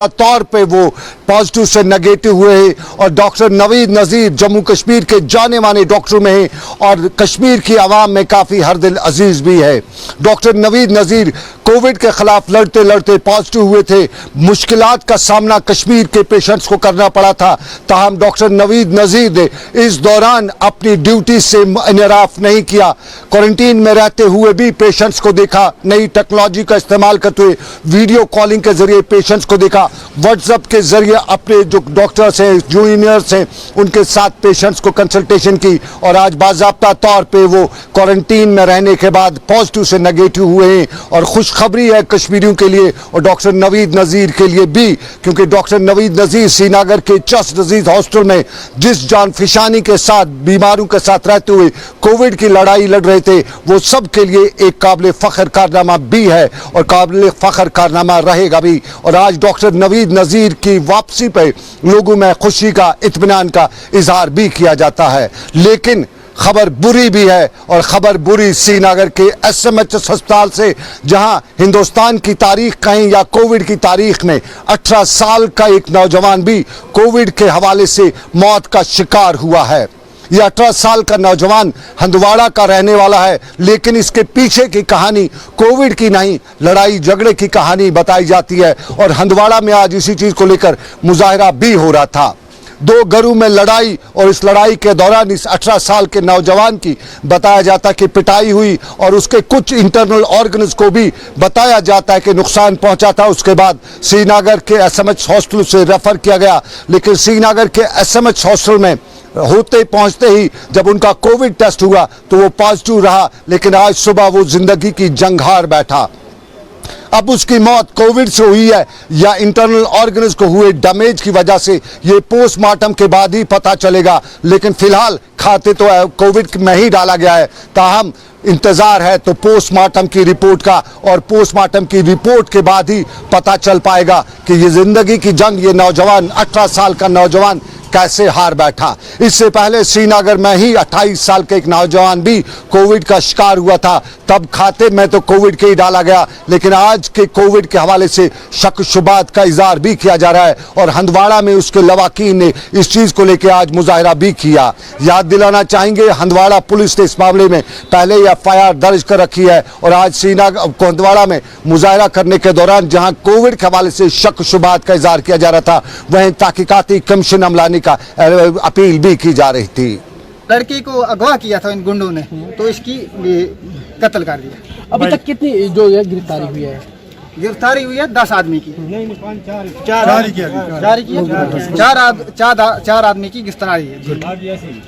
तौर पे वो पॉजिटिव से नेगेटिव हुए हैं और डॉक्टर नवीद नज़ीर जम्मू कश्मीर के जाने माने डॉक्टर में हैं और कश्मीर की आवाम में काफ़ी हर दिल अजीज़ भी है। डॉक्टर नवीद नज़ीर कोविड के ख़िलाफ़ लड़ते लड़ते पॉजिटिव हुए थे। मुश्किलात का सामना कश्मीर के पेशेंट्स को करना पड़ा था, ताहम डॉक्टर नवीद नज़ीर ने इस दौरान अपनी ड्यूटी से इनराफ नहीं किया। क्वारंटीन में रहते हुए भी पेशेंट्स को देखा, नई टेक्नोलॉजी का इस्तेमाल करते हुए वीडियो कॉलिंग के ज़रिए पेशेंट्स को देखा, व्हाट्सएप के जरिए अपने जो डॉक्टर्स हैं, जूनियर्स हैं, उनके साथ पेशेंट्स को कंसल्टेशन की और आज बाज़ाब्ता तौर पे वो क्वारंटीन में रहने के बाद पॉजिटिव से नेगेटिव हुए हैं। और खुशखबरी है कश्मीरियों के लिए और डॉक्टर नवीद नज़ीर के लिए भी, क्योंकि डॉक्टर नवीद नज़ीर श्रीनगर के चस्ट नज़ीर हॉस्पिटल में जिस जान फिशानी के साथ बीमारों के साथ रहते हुए कोविड की लड़ाई लड़ रहे थे, वो सब के लिए एक काबिल फ़ख्र कारनामा भी है और काबिल फ़ख्र कारनामा रहेगा भी। और आज डॉक्टर नवीद नज़ीर की वापसी पे लोगों में खुशी का, इत्मीनान का इजहार भी किया जाता है। लेकिन खबर बुरी भी है और खबर बुरी श्रीनगर के SMH अस्पताल से, जहां हिंदुस्तान की तारीख कहें या कोविड की तारीख में 18 साल का एक नौजवान भी कोविड के हवाले से मौत का शिकार हुआ है। यह 18 साल का नौजवान हंदवाड़ा का रहने वाला है, लेकिन इसके पीछे की कहानी कोविड की नहीं, लड़ाई झगड़े की कहानी बताई जाती है। और हंदवाड़ा में आज इसी चीज़ को लेकर मुजाहरा भी हो रहा था। दो घरों में लड़ाई और इस लड़ाई के दौरान इस 18 साल के नौजवान की बताया जाता है कि पिटाई हुई और उसके कुछ इंटरनल ऑर्गन्स को भी बताया जाता है कि नुकसान पहुंचा था। उसके बाद श्रीनगर के SMH हॉस्पिटल से रेफर किया गया, लेकिन श्रीनगर के SMH हॉस्पिटल में होते पहुंचते ही जब उनका कोविड टेस्ट हुआ तो वो पॉजिटिव रहा, लेकिन आज सुबह वो जिंदगी की जंग हार बैठा। अब उसकी मौत कोविड से हुई है या इंटरनल ऑर्गन्स को हुए डैमेज की वजह से, ये पोस्टमार्टम के बाद ही पता चलेगा। लेकिन फिलहाल खाते तो कोविड में ही डाला गया है, ताहम इंतजार है तो पोस्टमार्टम की रिपोर्ट का, और पोस्टमार्टम की रिपोर्ट के बाद ही पता चल पाएगा कि ये जिंदगी की जंग ये नौजवान 18 साल का नौजवान कैसे हार बैठा। इससे पहले श्रीनगर में ही 28 साल के एक नौजवान भी कोविड का शिकार हुआ था, तब खाते में तो कोविड के ही डाला गया, लेकिन आज के कोविड के हवाले से शक शुबात का इजहार भी किया जा रहा है। और हंदवाड़ा में उसके लवाकीन ने इस चीज़ को लेकर आज मुजाहरा भी किया। याद दिलाना चाहेंगे, हंदवाड़ा पुलिस ने इस मामले में पहले ही FIR दर्ज कर रखी है और आज श्रीनगर हंदवाड़ा में मुजाहरा करने के दौरान जहां कोविड के हवाले से शक शुबात का इजहार किया जा रहा था, वहीं तहकीकाती कमीशन अमलानी का अपील भी की जा रही थी। लड़की को अगवा किया था इन गुंडों ने, तो इसकी कत्ल कर दिया। अभी तक कितनी जो है गिरफ्तारी हुई है? गिरफ्तारी हुई है 10 आदमी की। चार आदमी की गिरफ्तारी है।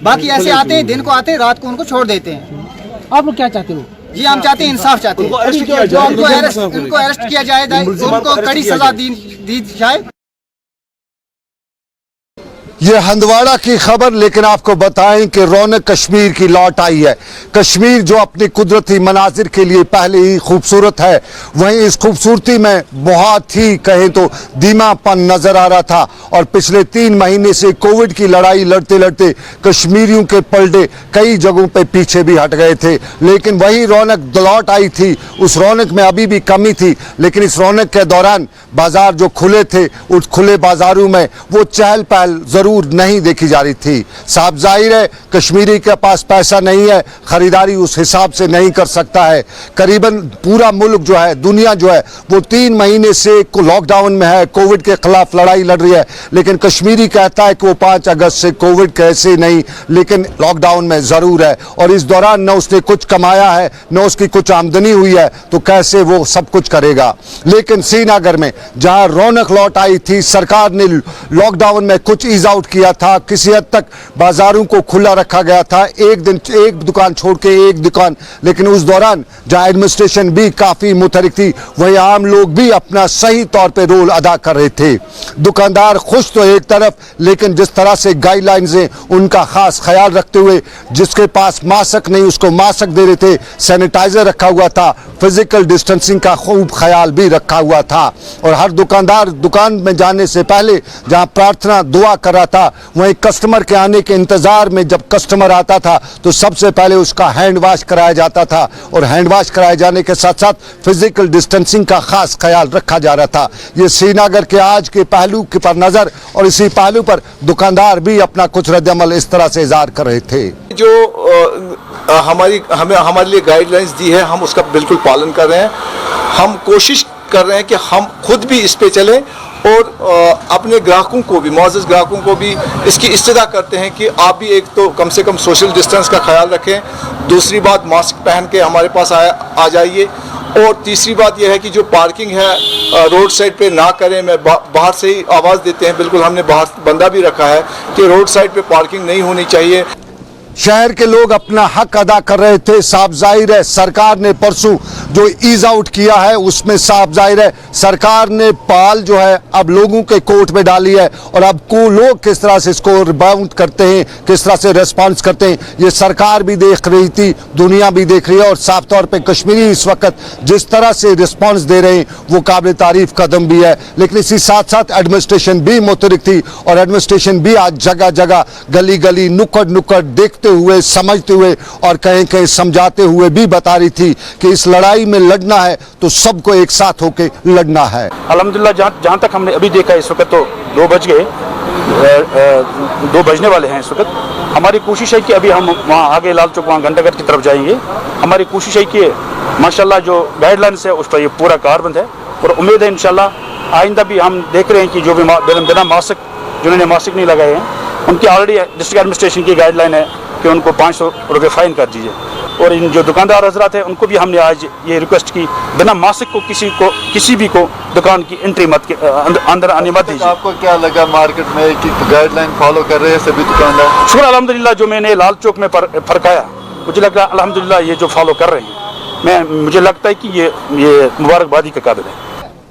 बाकी ऐसे आते हैं, दिन को आते हैं, रात को उनको छोड़ देते हैं। आप लोग क्या चाहते हो? जी हम चाहते हैं इंसाफ चाहते हैं, उनको अरेस्ट किया जाए, उनको कड़ी सजा दी जाए। ये हंदवाड़ा की खबर, लेकिन आपको बताएं कि रौनक कश्मीर की लौट आई है। कश्मीर जो अपनी कुदरती मनाजिर के लिए पहले ही खूबसूरत है, वहीं इस खूबसूरती में बहुत ही कहें तो धीमापन नजर आ रहा था। और पिछले 3 महीने से कोविड की लड़ाई लड़ते लड़ते कश्मीरियों के पलड़े कई जगहों पे पीछे भी हट गए थे, लेकिन वही रौनक लौट आई थी। उस रौनक में अभी भी कमी थी, लेकिन इस रौनक के दौरान बाजार जो खुले थे, उस खुले बाजारों में वो चहल पहल जरूर नहीं देखी जा रही थी। साफ जाहिर है कश्मीरी के पास पैसा नहीं है, खरीदारी उस हिसाब से नहीं कर सकता है। करीबन पूरा मुल्क जो है, दुनिया जो है, वो 3 महीने से लॉकडाउन में है, कोविड के खिलाफ लड़ाई लड़ रही है, लेकिन कश्मीरी कहता है कि वो 5 अगस्त से कोविड कैसे नहीं, लेकिन लॉकडाउन में जरूर है। और इस दौरान न उसने कुछ कमाया है, न उसकी कुछ आमदनी हुई है, तो कैसे वो सब कुछ करेगा। लेकिन श्रीनगर में जहां रौनक लौट आई थी, सरकार ने लॉकडाउन में कुछ ईज आउट किया था, किसी हद तक बाजारों को खुला रखा गया था, एक दिन एक दुकान छोड़ के एक दुकान, लेकिन उस दौरान जहां एडमिनिस्ट्रेशन भी काफी मुतहरिक थी, वहीं आम लोग भी अपना सही तौर पे रोल अदा कर रहे थे। दुकानदार खुश तो एक तरफ, लेकिन जिस तरह से गाइडलाइंस हैं उनका खास ख्याल रखते हुए, जिसके पास मास्क नहीं उसको मास्क दे रहे थे, सैनिटाइजर रखा हुआ था, फिजिकल डिस्टेंसिंग का खूब ख्याल भी रखा हुआ था। और हर दुकानदार दुकान में जाने से पहले जहां प्रार्थना दुआ कर रहा था, वहीं कस्टमर के आने के इंतजार में जब कस्टमर आता था तो सबसे पहले उसका हैंड वॉश कराया जाता था और हैंड वॉश कराए जाने के साथ साथ फिजिकल डिस्टेंसिंग का खास ख्याल रखा जा रहा था। ये श्रीनगर के आज के पहलू के पर नजर और इसी पहलू पर दुकानदार भी अपना कुछ रद्द-ए-अमल इस तरह से इज़हार कर रहे थे। जो हमारे लिए गाइडलाइंस दी है हम उसका बिल्कुल पालन कर रहे हैं। हम कोशिश कर रहे हैं कि हम खुद भी इस पे चलें और अपने ग्राहकों को भी, मुअज़्ज़ज़ ग्राहकों को भी इसकी इस्तदा करते हैं कि आप भी एक तो कम से कम सोशल डिस्टेंस का ख्याल रखें, दूसरी बात मास्क पहन के हमारे पास आ जाइए, और तीसरी बात यह है कि जो पार्किंग है रोड साइड पे ना करें। मैं बाहर से ही आवाज़ देते हैं, बिल्कुल हमने बाहर बंदा भी रखा है कि रोड साइड पे पार्किंग नहीं होनी चाहिए। शहर के लोग अपना हक अदा कर रहे थे। साफ जाहिर है सरकार ने परसों जो ईज आउट किया है उसमें साफ जाहिर है सरकार ने पाल जो है अब लोगों के कोर्ट में डाली है, और अब को लोग किस तरह से इसको रिबाउंड करते हैं, किस तरह से रिस्पॉन्स करते हैं, ये सरकार भी देख रही थी, दुनिया भी देख रही है। और साफ तौर पे कश्मीरी इस वक्त जिस तरह से रिस्पॉन्स दे रहे हैं वो काबिल तारीफ कदम भी है। लेकिन इसी साथ साथ एडमिनिस्ट्रेशन भी मुतरिक थी और एडमिनिस्ट्रेशन भी आज जगह जगह गली गली नुक्कड़ नुक्कड़ देखते हुए, समझते हुए और कहीं कहीं समझाते हुए भी बता रही थी कि इस लड़ाई में लड़ना है तो सबको एक साथ होकर लड़ना है। अल्हम्दुलिल्लाह जहाँ तक हमने अभी देखा इस वक्त तो 2 बज गए, 2 बजने वाले हैं इस वक्त। हमारी कोशिश है कि अभी हम वहाँ आगे लाल चौक वहाँ घंटाघर की तरफ जाएंगे। हमारी कोशिश है कि माशाल्लाह जो गाइडलाइंस है उस पर ये पूरा कारबंद है, और उम्मीद है इंशाल्लाह आइंदा भी हम देख रहे हैं कि जो भी बिना मास्क जिन्होंने मास्क नहीं लगाए हैं उनकी ऑलरेडी डिस्ट्रिक्ट एडमिनिस्ट्रेशन की गाइडलाइन है कि उनको 500 रुपये फ़ाइन कर दीजिए। और इन जो दुकानदार हजरात हैं उनको भी हमने आज ये रिक्वेस्ट की बिना मास्क को किसी भी को दुकान की एंट्री अंदर आने मत दीजिए। आपको क्या लगा मार्केट में कि गाइडलाइन फॉलो कर रहे हैं सभी दुकानदार? शुक्र अल्हम्दुलिल्लाह जो मैंने लाल चौक में फरकाया मुझे लगा अल्हम्दुलिल्लाह ये जो फॉलो कर रहे हैं मुझे लगता है कि ये मुबारकबादी के काबिल है।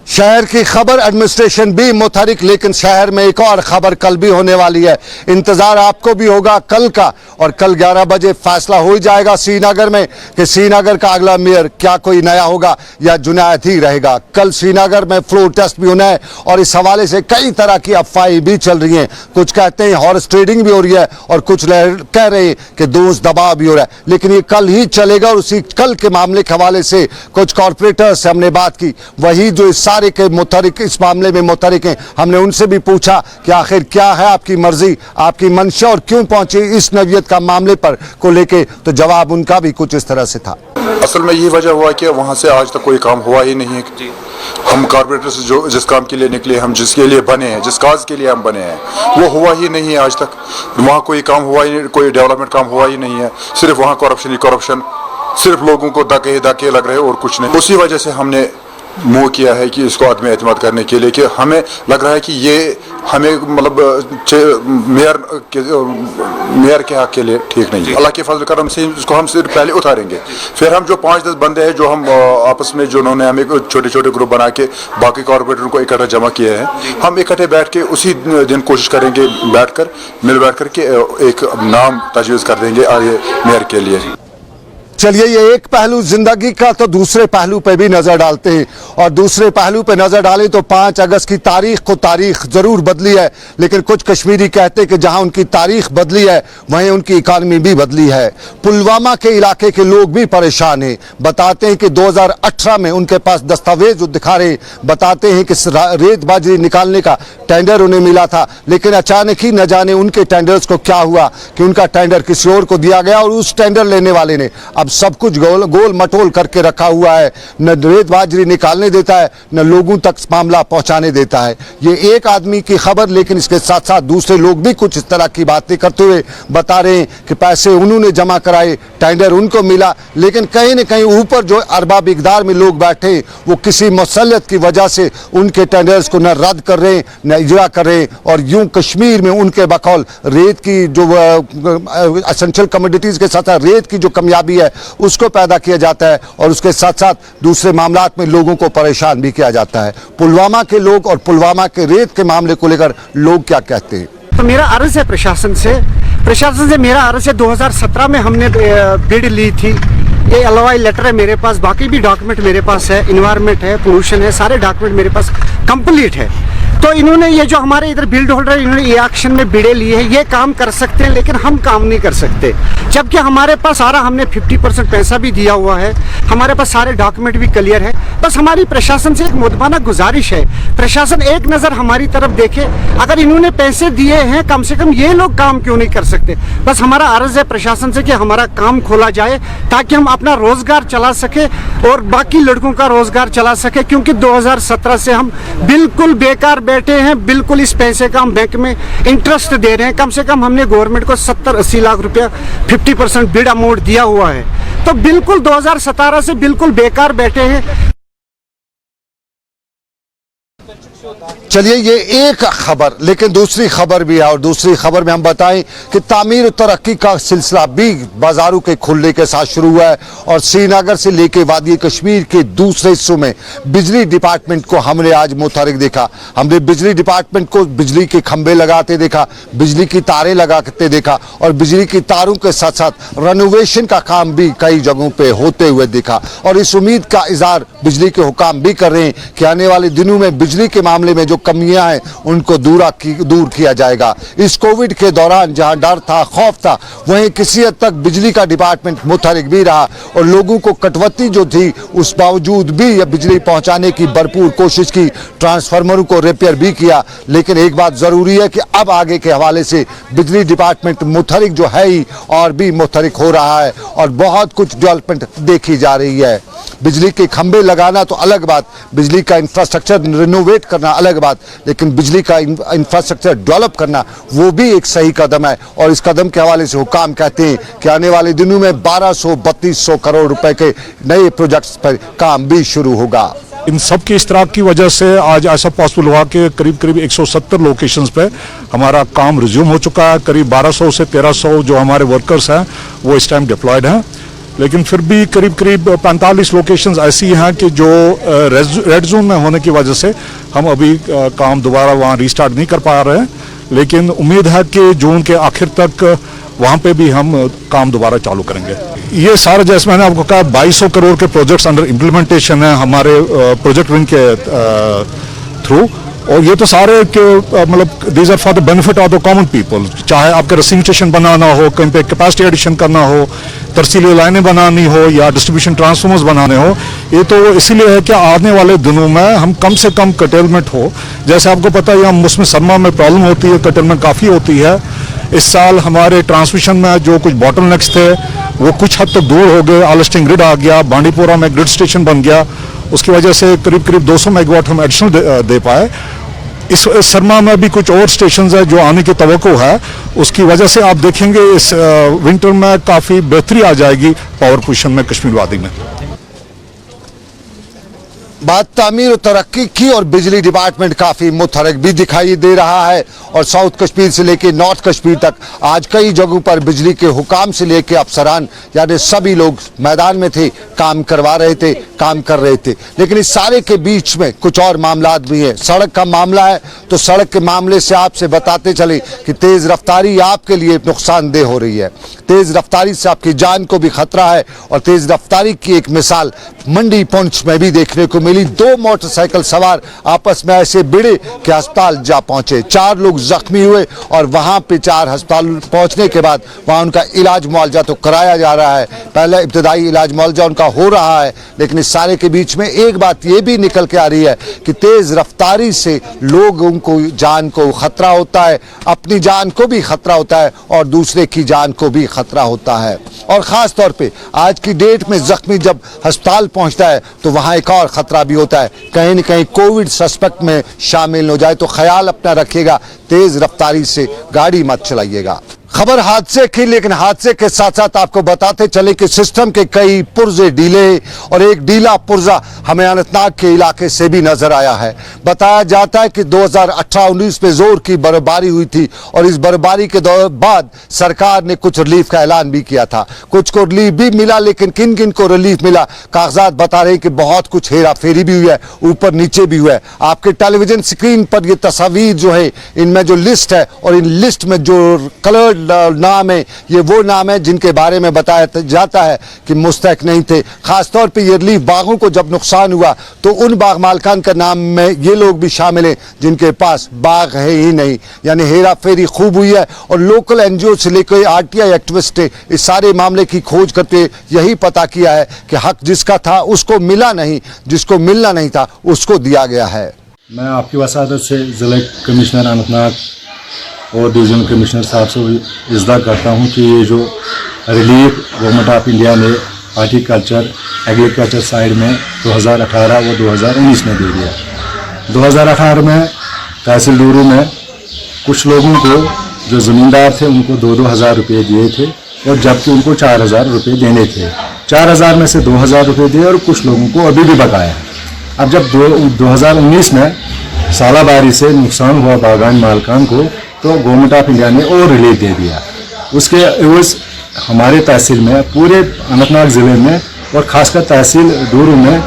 शहर की खबर एडमिनिस्ट्रेशन भी मुतहरिक, लेकिन शहर में एक और खबर कल भी होने वाली है। इंतजार आपको भी होगा कल का, और कल 11 बजे फैसला हो ही जाएगा श्रीनगर में कि श्रीनगर का अगला मेयर क्या कोई नया होगा या जुनायद ही रहेगा। कल श्रीनगर में फ्लोर टेस्ट भी होना है और इस हवाले से कई तरह की अफवाहें भी चल रही हैं। कुछ कहते हैं हॉर्स ट्रेडिंग भी हो रही है और कुछ कह रहे हैं कि दोस्त दबाव भी हो रहा है, लेकिन ये कल ही चलेगा। और उसी कल के मामले के हवाले से कुछ कॉरपोरेटर्स से हमने बात की, वही जो इस सारे के मुतहरिक इस मामले में मुतहरिक हैं, हमने उनसे भी पूछा कि आखिर क्या है आपकी मर्जी, आपकी मंशा और क्यों पहुंचे इस नौयत का मामले पर को लेके, तो जवाब उनका भी कुछ इस तरह से था। असल में ये वजह हुआ कि वहाँ से आज तक कोई काम हुआ ही नहीं है। हम कॉर्पोरेटर से जो जिस काम के लिए निकले, हम जिसके लिए बने हैं, जिस काज के लिए हम बने हैं, वो हुआ ही नहीं है आज तक। वहाँ कोई काम हुआ ही नहीं, कोई डेवलपमेंट काम हुआ ही नहीं है। सिर्फ वहाँ करप्शन ही करप्शन, सिर्फ लोगों को धक्के लग रहे हैं और कुछ नहीं। उसी वजह से हमने मूव किया है कि इसको आदमी एतमाद करने के लिए, कि हमें लग रहा है कि ये हमें मतलब मेयर के हक के लिए ठीक नहीं है। अल्लाह के फजल करम से इसको हम सिर्फ पहले उतारेंगे, फिर हम जो 5-10 बंदे हैं जो हम आपस में जो उन्होंने हमें छोटे छोटे ग्रुप बना के बाकी कॉर्पोरेटरों को इकट्ठा जमा किए हैं, हम इकट्ठे बैठ के उसी दिन कोशिश करेंगे मिल बैठ कर के एक नाम तजवीज़ कर देंगे आगे मेयर के लिए। चलिए ये एक पहलू जिंदगी का, तो दूसरे पहलू पे भी नजर डालते हैं। और दूसरे पहलू पे नजर डालें तो 5 अगस्त की तारीख जरूर बदली है, लेकिन कुछ कश्मीरी कहते हैं कि जहां उनकी तारीख बदली है वहीं उनकी इकानमी भी बदली है। पुलवामा के इलाके के लोग भी परेशान हैं। बताते हैं कि 2018 में उनके पास दस्तावेज दिखा रहे, बताते हैं कि रेत बाजरी निकालने का टेंडर उन्हें मिला था, लेकिन अचानक ही न जाने उनके टेंडर्स को क्या हुआ कि उनका टेंडर किसी और को दिया गया और उस टेंडर लेने वाले ने अब सब कुछ गोल मटोल करके रखा हुआ है। न रेत बाजरी निकालने देता है, न लोगों तक मामला पहुंचाने देता है। ये एक आदमी की खबर, लेकिन इसके साथ साथ दूसरे लोग भी कुछ इस तरह की बातें करते हुए बता रहे हैं कि पैसे उन्होंने जमा कराए, टेंडर उनको मिला, लेकिन कहीं न कहीं ऊपर जो अरबा मिकदार में लोग बैठे वो किसी मसलत की वजह से उनके टेंडर्स को न रद्द कर रहे हैं न इजरा कर रहे हैं। और यूं कश्मीर में उनके बकौल रेत की जो एसेंशियल कमोडिटीज के साथ साथ रेत की जो कमियाबी है उसको पैदा किया जाता है, और उसके साथ साथ दूसरे मामलात में लोगों को परेशान भी किया जाता है। पुलवामा के लोग और पुलवामा के रेत के मामले को लेकर लोग क्या कहते हैं? तो मेरा अर्ज है प्रशासन से मेरा अर्ज है 2017 में हमने बिड ली थी। ये एलओआई लेटर है मेरे पास, बाकी भी डॉक्यूमेंट मेरे पास है, इन्वायरमेंट है, पोल्यूशन है, सारे डॉक्यूमेंट मेरे पास कंप्लीट है। तो इन्होंने ये जो हमारे इधर बिल्ड होल्डर इन्होंने ये एक्शन में बिड़े लिए हैं, ये काम कर सकते हैं लेकिन हम काम नहीं कर सकते, जबकि हमारे पास सारा हमने 50% पैसा भी दिया हुआ है, हमारे पास सारे डॉक्यूमेंट भी क्लियर है। बस हमारी प्रशासन से एक मुद्दाना गुजारिश है, प्रशासन एक नज़र हमारी तरफ देखे, अगर इन्होंने पैसे दिए हैं कम से कम ये लोग काम क्यों नहीं कर सकते। बस हमारा अर्ज है प्रशासन से कि हमारा काम खोला जाए ताकि हम अपना रोजगार चला सके और बाकी लड़कों का रोजगार चला सके, क्योंकि 2017 से हम बिल्कुल बेकार बैठे हैं, बिल्कुल इस पैसे का हम बैंक में इंटरेस्ट दे रहे हैं। कम से कम हमने गवर्नमेंट को 70-80 लाख रुपया 50% बिड अमाउंट दिया हुआ है, तो बिल्कुल 2017 से बिल्कुल बेकार बैठे हैं। चलिए ये एक खबर, लेकिन दूसरी खबर भी है और दूसरी खबर में हम बताएं कि तामीर और तरक्की का सिलसिला भी बाजारों के खुलने के साथ शुरू हुआ है और श्रीनगर से लेके वादी कश्मीर के दूसरे हिस्सों में बिजली डिपार्टमेंट को हमने आज मुतहरिक देखा। हमने बिजली डिपार्टमेंट को बिजली के खंभे लगाते देखा, बिजली की तारें लगाते देखा और बिजली की तारों के साथ साथ रेनोवेशन का काम भी कई जगहों पे होते हुए देखा और इस उम्मीद का इजहार बिजली के हुकाम भी कर रहे हैं कि आने वाले दिनों में बिजली के मामले में जो कमियां हैं उनको दूर किया जाएगा। इस कोविड के दौरान जहां डर था, खौफ था, वहीं किसी हद तक बिजली का डिपार्टमेंट मुतहरिक भी रहा और लोगों को कटौती जो थी उस बावजूद भी यह बिजली पहुंचाने की भरपूर कोशिश की, ट्रांसफार्मरों को रिपेयर भी किया। लेकिन एक बात जरूरी है कि अब आगे के हवाले से बिजली डिपार्टमेंट मुतहरिक जो है ही और भी मुतहरिक हो रहा है और बहुत कुछ डेवलपमेंट देखी जा रही है। बिजली के खंभे लगाना तो अलग बात, बिजली का इंफ्रास्ट्रक्चर रिनोवेट करना अलग बात, लेकिन बिजली का इंफ्रास्ट्रक्चर डेवलप करना वो भी एक सही कदम है और इस कदम के हवाले से हुकाम कहते हैं कि आने वाले दिनों में 1200-3200 करोड़ रुपए के नए प्रोजेक्ट्स पर काम भी शुरू होगा। इन सब के इश्तराक की वजह से आज ऐसा पॉसिबल हुआ कि करीब 170 लोकेशंस पे हमारा काम रिज्यूम हो चुका है। करीब 1200 से 1300 जो हमारे वर्कर्स हैं वो इस टाइम डिप्लॉयड हैं, लेकिन फिर भी करीब 45 लोकेशंस ऐसी हैं कि जो रेड जोन में होने की वजह से हम अभी काम दोबारा वहाँ रीस्टार्ट नहीं कर पा रहे हैं, लेकिन उम्मीद है कि जून के आखिर तक वहाँ पे भी हम काम दोबारा चालू करेंगे। ये सारा जैसे मैंने आपको कहा 2200 करोड़ के प्रोजेक्ट्स अंडर इम्प्लीमेंटेशन है हमारे प्रोजेक्ट विंग के थ्रू, और ये तो सारे मतलब these are for the benefit of the common people. चाहे आपके रिसीविंग स्टेशन बनाना हो, कहीं पे कैपेसिटी एडिशन करना हो, तरसीली लाइनें बनानी हो या डिस्ट्रीब्यूशन ट्रांसफार्मर्स बनाने हो, ये तो इसीलिए है कि आने वाले दिनों में हम कम से कम कटेलमेंट हो। जैसे आपको पता है हम मौसम सरमा में प्रॉब्लम होती है, कटेलमेंट काफ़ी होती है। इस साल हमारे ट्रांसमिशन में जो कुछ बॉटलनेक्स थे वो कुछ हद तक दूर हो गए, आलस्टिंग ग्रिड आ गया, बांडीपोरा में ग्रिड स्टेशन बन गया, उसकी वजह से करीब 200 मेगावाट हम एडिशनल दे पाए। इस सरमा में भी कुछ और स्टेशंस है जो आने की तवक्को है, उसकी वजह से आप देखेंगे इस विंटर में काफ़ी बेहतरी आ जाएगी पावर पोजीशन में कश्मीर वादी में। बात तामीर और तरक्की की और बिजली डिपार्टमेंट काफ़ी मुतहरिक भी दिखाई दे रहा है और साउथ कश्मीर से लेकर नॉर्थ कश्मीर तक आज कई जगहों पर बिजली के हुकाम से लेकर अफसरान यानी सभी लोग मैदान में थे, काम करवा रहे थे, काम कर रहे थे। लेकिन इस सारे के बीच में कुछ और मामलात भी हैं। सड़क का मामला है तो सड़क के मामले से आपसे बताते चले कि तेज़ रफ्तारी आपके लिए नुकसानदेह हो रही है। तेज़ रफ्तारी से आपकी जान को भी खतरा है और तेज़ रफ्तारी की एक मिसाल मंडी पुंछ में भी देखने को मिली। 2 मोटरसाइकिल सवार आपस में ऐसे भिड़े कि अस्पताल जा पहुंचे, 4 लोग जख्मी हुए और वहां पे 4 अस्पताल पहुंचने के बाद वहां उनका इलाज मुआवजा तो कराया जा रहा है, पहले इब्तदाई इलाज मुआवजा उनका हो रहा है। लेकिन इस सारे के बीच में एक बात ये भी निकल के आ रही है कि तेज रफ्तारी से लोगों को जान को खतरा होता है, अपनी जान को भी खतरा होता है और दूसरे की जान को भी खतरा होता है। और ख़ास तौर पे आज की डेट में जख्मी जब अस्पताल पहुंचता है तो वहां एक और खतरा भी होता है, कहीं न कहीं कोविड सस्पेक्ट में शामिल हो जाए। तो ख्याल अपना रखिएगा, तेज़ रफ्तारी से गाड़ी मत चलाइएगा। खबर हादसे की, लेकिन हादसे के साथ साथ आपको बताते चले कि सिस्टम के कई पुर्जे ढीले और एक ढीला पुर्जा हमें अनंतनाग के इलाके से भी नजर आया है। बताया जाता है कि 2018-19 में जोर की बर्फबारी हुई थी और इस बर्फबारी के बाद सरकार ने कुछ रिलीफ का ऐलान भी किया था। कुछ को रिलीफ भी मिला, लेकिन किन किन को रिलीफ मिला कागजात बता रहे कि बहुत कुछ हेरा फेरी भी हुआ है, ऊपर नीचे भी हुआ है। आपके टेलीविजन स्क्रीन पर ये तस्वीर जो है, इनमें जो लिस्ट है और इन लिस्ट में जो कलर्ड नाम है, ये वो नाम है जिनके बारे में बताया जाता है कि मुस्तहक नहीं थे। खासतौर पे ये रिलीफ बागों को जब नुकसान हुआ तो उन बाग मालकान का नाम में ये लोग भी शामिल हैं जिनके पास बाग है ही नहीं। यानी हेरा फेरी खूब हुई है और लोकल एनजीओ से लेकर आरटीआई एक्टिविस्ट ने इस सारे मामले की खोज करते यही पता किया है कि हक जिसका था उसको मिला नहीं, जिसको मिलना नहीं था उसको दिया गया है। मैं आपकी वसादत से ज़िला कमिश्नर अनंतनाग और डिवीजनल कमिश्नर साहब से इज़्दा करता हूं कि ये जो रिलीफ गवर्नमेंट ऑफ इंडिया ने हॉर्टिकल्चर एग्रीकल्चर साइड में 2018 व 2019 में दे दिया। 2018 में तहसील डूरू में कुछ लोगों को जो ज़मींदार थे उनको 2-2 हज़ार रुपये दिए थे और जबकि उनको 4,000 रुपये देने थे। 4,000 में से 2,000 रुपये दिए और कुछ लोगों को अभी भी बकाया है। अब जब 2019 में सालाबारी से नुकसान हुआ बागान मालकान को तो गवर्नमेंट ऑफ इंडिया ने और रिलीफ दे दिया। उसके एवज हमारे तहसील में पूरे अनंतनाग ज़िले में और ख़ासकर तहसील डूरू में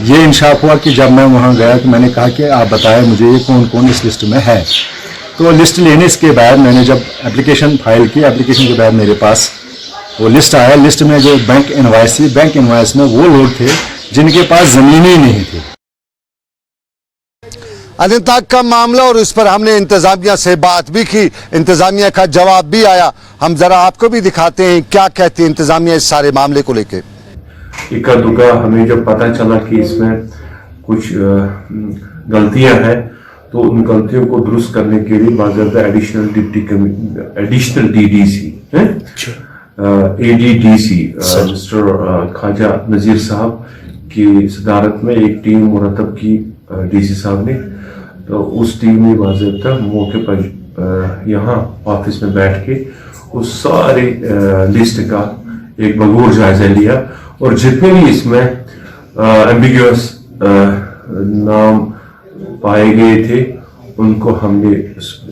ये इंशाफ हुआ कि जब मैं वहाँ गया तो मैंने कहा कि आप बताएं मुझे ये कौन कौन इस लिस्ट में है। तो लिस्ट लेने के बाद मैंने जब एप्लीकेशन फाइल की, एप्लीकेशन के बाद मेरे पास वो लिस्ट आया। लिस्ट में जो बैंक इनवॉइस थी, बैंक इनवॉइस में वो लोग थे जिनके पास ज़मीन ही नहीं थी। अनंतनाग का मामला और इस पर हमने इंतजामिया से बात भी की, इंतजामिया का जवाब भी आया। हम जरा आपको भी दिखाते हैं क्या कहती है इंतजामिया इस सारे मामले को लेके। इक्का दुक्का हमें जब पता चला कि इसमें कुछ गलतियां हैं तो उन गलतियों को दुरुस्त करने के लिए बाकायदा additional DDC ADDC mister Khwaja Nazir साहब की सदारत में एक टीम मुरतब की डीसी साहब ने। तो उस टीम ने बाकायदा मौके पर यहाँ ऑफिस में बैठ के उस सारे लिस्ट का एक बगौर जायजा लिया और जितने भी इसमें एम्बिग्यूअस नाम पाए गए थे उनको हमने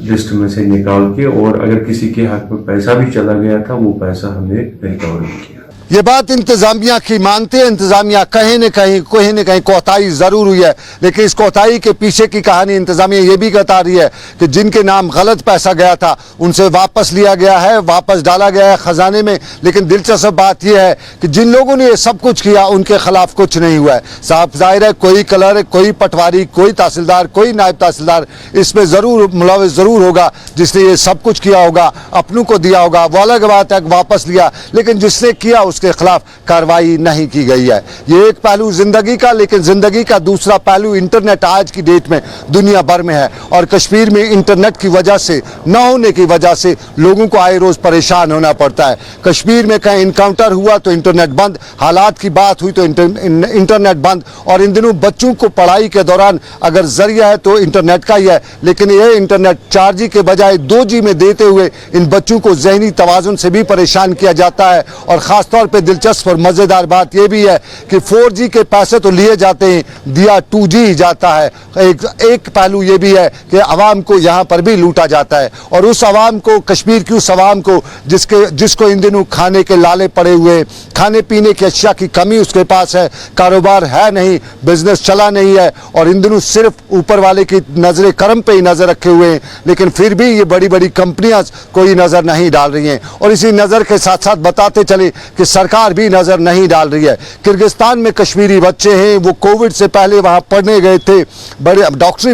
लिस्ट में से निकाल के और अगर किसी के हक में पैसा भी चला गया था वो पैसा हमने रिकवर किया। ये बात इंतजामिया की मानते हैं। इंतजामिया कहीं न कहीं कोताही जरूर हुई है, लेकिन इस कोताही के पीछे की कहानी इंतजामिया ये भी बता रही है कि जिनके नाम गलत पैसा गया था उनसे वापस लिया गया है, वापस डाला गया है खजाने में। लेकिन दिलचस्प बात यह है कि जिन लोगों ने ये सब कुछ किया उनके खिलाफ कुछ नहीं हुआ है। साफ जाहिर है कोई कलर, कोई पटवारी, कोई तहसीलदार, कोई नायब तहसीलदार इसमें जरूर मुलविस जरूर होगा जिसने ये सब कुछ किया होगा, अपनों को दिया होगा, वो अलग बात है वापस लिया, लेकिन जिसने किया उसके खिलाफ कार्रवाई नहीं की गई है। ये एक पहलू जिंदगी का, लेकिन जिंदगी का दूसरा पहलू इंटरनेट आज की डेट में दुनिया भर में है और कश्मीर में इंटरनेट की वजह से न होने की वजह से लोगों को आए रोज परेशान होना पड़ता है। कश्मीर में कहीं इनकाउंटर हुआ तो इंटरनेट बंद, हालात की बात हुई तो इंटरनेट बंद। और इन दिनों बच्चों को पढ़ाई के दौरान अगर जरिया है तो इंटरनेट का ही है, लेकिन यह इंटरनेट 4G के बजाय 2G में देते हुए इन बच्चों को जहनी तवाजुन से भी परेशान किया जाता है। और खासतौर पर दिलचस्प और मजेदार बात यह भी है कि 4G के पैसे तो लिए जाते हैं, दिया 2G ही जाता है। एक पहलू यह भी है कि आवाम को यहां पर भी लूटा जाता है और उस आवाम को, कश्मीर की उस आवाम को जिसको इन दिनों खाने के लाले पड़े हुए, खाने पीने की अशिया की कमी उसके पास है, कारोबार है नहीं, बिजनेस चला नहीं है और इन दिनों सिर्फ ऊपर वाले की नजर करम पे ही नजर रखे हुए हैं, लेकिन फिर भी ये बड़ी बड़ी कंपनियां कोई नजर नहीं डाल रही हैं। और इसी नजर के साथ साथ बताते चले कि सरकार भी नजर नहीं डाल रही है। किर्गिस्तान में कश्मीरी बच्चे हैं, वो कोविड से पहले वहां पढ़ने गए थे, बड़े डॉक्टरी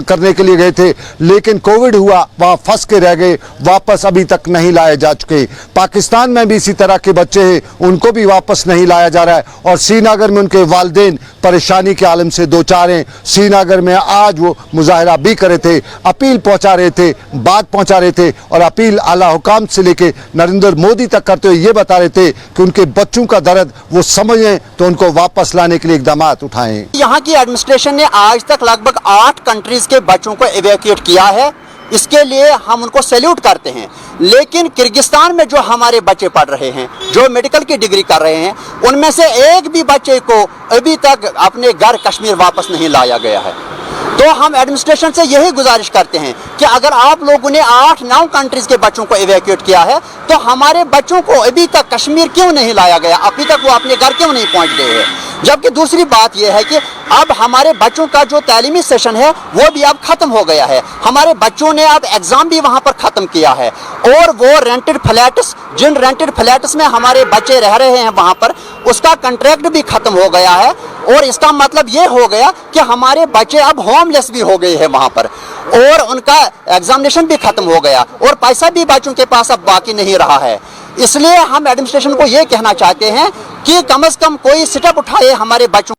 करने के लिए गए थे, लेकिन कोविड हुआ वहां फंस के रह गए, वापस अभी तक नहीं लाए जा चुके। पाकिस्तान में भी इसी तरह के बच्चे हैं, उनको भी वापस नहीं लाया जा रहा है और श्रीनगर में उनके वालिदैन परेशानी के आलम से दो चार हैं। श्रीनगर में आज वो मुजाहरा भी करे थे, अपील पहुंचा रहे थे, बात पहुंचा रहे थे और अपील आला हुकाम से लेके नरेंद्र मोदी तक करते हुए ये बता रहे थे कि उनके बच्चों का दर्द वो समझें तो उनको वापस लाने के लिए इकदाम उठाएं। यहाँ की एडमिनिस्ट्रेशन ने आज तक लगभग 8 कंट्रीज के बच्चों को इवैक्यूएट किया है, इसके लिए हम उनको सैल्यूट करते हैं। लेकिन किर्गिस्तान में जो हमारे बच्चे पढ़ रहे हैं, जो मेडिकल की डिग्री कर रहे हैं, उनमें से एक भी बच्चे को अभी तक अपने घर कश्मीर वापस नहीं लाया गया है। तो हम एडमिनिस्ट्रेशन से यही गुजारिश करते हैं कि अगर आप लोगों ने 8-9 कंट्रीज के बच्चों को इवैक्यूएट किया है तो हमारे बच्चों को अभी तक कश्मीर क्यों नहीं लाया गया, अभी तक वो अपने घर क्यों नहीं पहुंच गए हैं। जबकि दूसरी बात यह है कि अब हमारे बच्चों का जो तालीमी सेशन है वो भी अब खत्म हो गया है। हमारे बच्चों ने अब एग्जाम भी वहां पर खत्म किया है और वो रेंटेड फ्लैट्स, जिन रेंटेड फ्लैट्स में हमारे बच्चे रह रहे हैं वहां पर, उसका कॉन्ट्रैक्ट भी खत्म हो गया है। और इसका मतलब ये हो गया कि हमारे बच्चे अब होमलेस भी हो गए हैं वहां पर, और उनका एग्जामिनेशन भी खत्म हो गया और पैसा भी बच्चों के पास अब बाकी नहीं रहा है। इसलिए हम एडमिनिस्ट्रेशन को ये कहना चाहते हैं कि कम से कम कोई स्टेप उठाए हमारे बच्चों